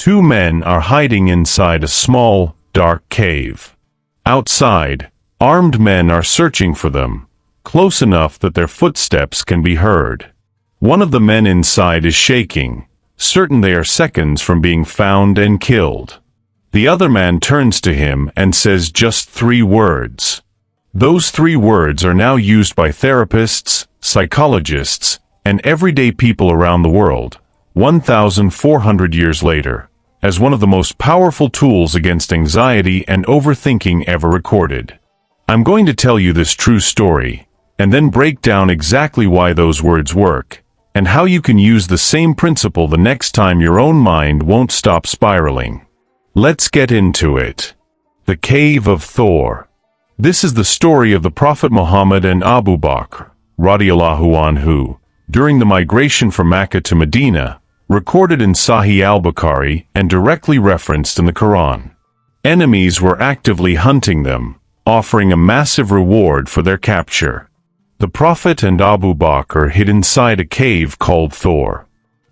Two men are hiding inside a small, dark cave. Outside, armed men are searching for them, close enough that their footsteps can be heard. One of the men inside is shaking, certain they are seconds from being found and killed. The other man turns to him and says just 3 words. Those 3 words are now used by therapists, psychologists, and everyday people around the world, 1,400 years later, as one of the most powerful tools against anxiety and overthinking ever recorded. I'm going to tell you this true story, and then break down exactly why those words work, and how you can use the same principle the next time your own mind won't stop spiraling. Let's get into it. The Cave of Thawr. This is the story of the Prophet Muhammad and Abu Bakr, radiyallahu anhu, during the migration from Mecca to Medina, recorded in Sahih al-Bukhari and directly referenced in the Qur'an. Enemies were actively hunting them, offering a massive reward for their capture. The Prophet and Abu Bakr hid inside a cave called Thawr.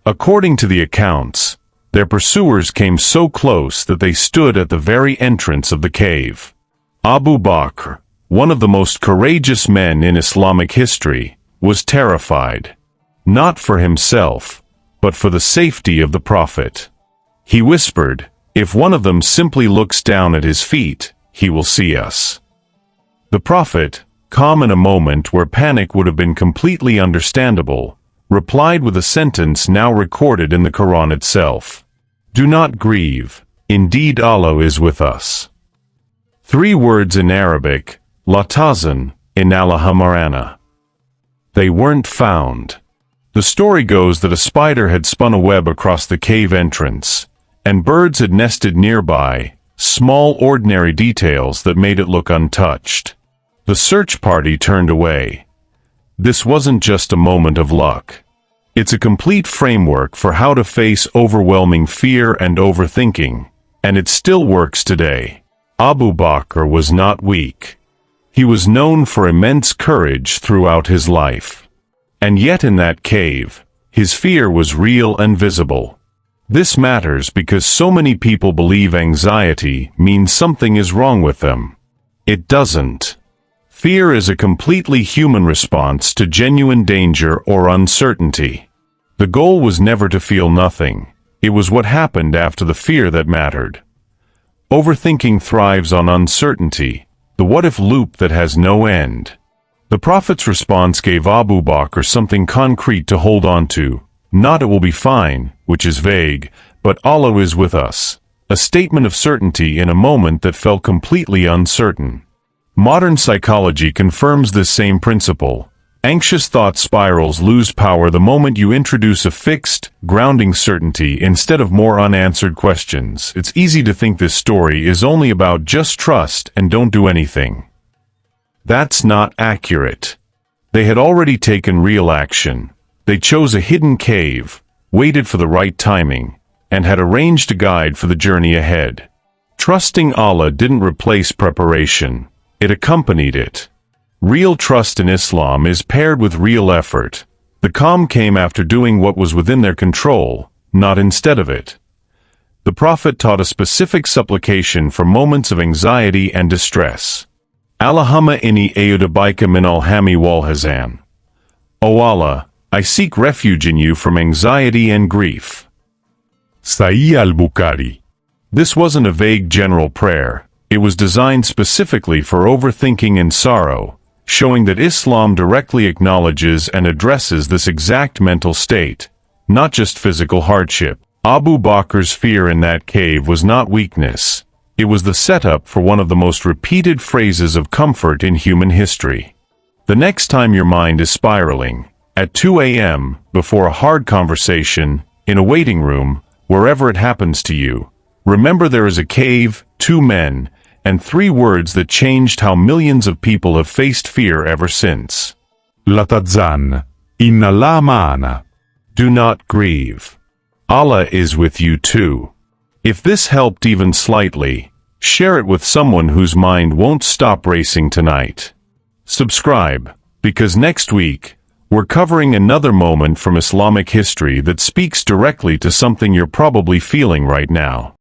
According to the accounts, their pursuers came so close that they stood at the very entrance of the cave. Abu Bakr, one of the most courageous men in Islamic history, was terrified. Not for himself, but for the safety of the Prophet. He whispered, "If one of them simply looks down at his feet, he will see us." The Prophet, calm in a moment where panic would have been completely understandable, replied with a sentence now recorded in the Qur'an itself. "Do not grieve, indeed Allah is with us." 3 words in Arabic, La Tahzan, Inna Allaha Ma'ana. They weren't found. The story goes that a spider had spun a web across the cave entrance, and birds had nested nearby, small ordinary details that made it look untouched. The search party turned away. This wasn't just a moment of luck. It's a complete framework for how to face overwhelming fear and overthinking, and it still works today. Abu Bakr was not weak. He was known for immense courage throughout his life. And yet in that cave, his fear was real and visible. This matters because so many people believe anxiety means something is wrong with them. It doesn't. Fear is a completely human response to genuine danger or uncertainty. The goal was never to feel nothing. It was what happened after the fear that mattered. Overthinking thrives on uncertainty, the what-if loop that has no end. The Prophet's response gave Abu Bakr something concrete to hold on to, not "it will be fine," which is vague, but "Allah is with us," a statement of certainty in a moment that felt completely uncertain. Modern psychology confirms this same principle. Anxious thought spirals lose power the moment you introduce a fixed, grounding certainty instead of more unanswered questions. It's easy to think this story is only about just trust and don't do anything. That's not accurate. They had already taken real action. They chose a hidden cave, waited for the right timing, and had arranged a guide for the journey ahead. Trusting Allah didn't replace preparation. It accompanied it. Real trust in Islam is paired with real effort. The calm came after doing what was within their control, not instead of it. The Prophet taught a specific supplication for moments of anxiety and distress. Allahumma inni a'udhu min al-hami wal-hazan. O Allah, I seek refuge in you from anxiety and grief. Sahih al-Bukhari. This wasn't a vague general prayer. It was designed specifically for overthinking and sorrow, showing that Islam directly acknowledges and addresses this exact mental state, not just physical hardship. Abu Bakr's fear in that cave was not weakness. It was the setup for one of the most repeated phrases of comfort in human history. The next time your mind is spiraling, at 2 a.m., before a hard conversation, in a waiting room, wherever it happens to you, remember there is a cave, 2 men, and 3 words that changed how millions of people have faced fear ever since. La Tahzan, Inna Allaha Ma'ana. Do not grieve. Allah is with you too. If this helped even slightly, share it with someone whose mind won't stop racing tonight. Subscribe, because next week, We're covering another moment from Islamic history that speaks directly to something you're probably feeling right now.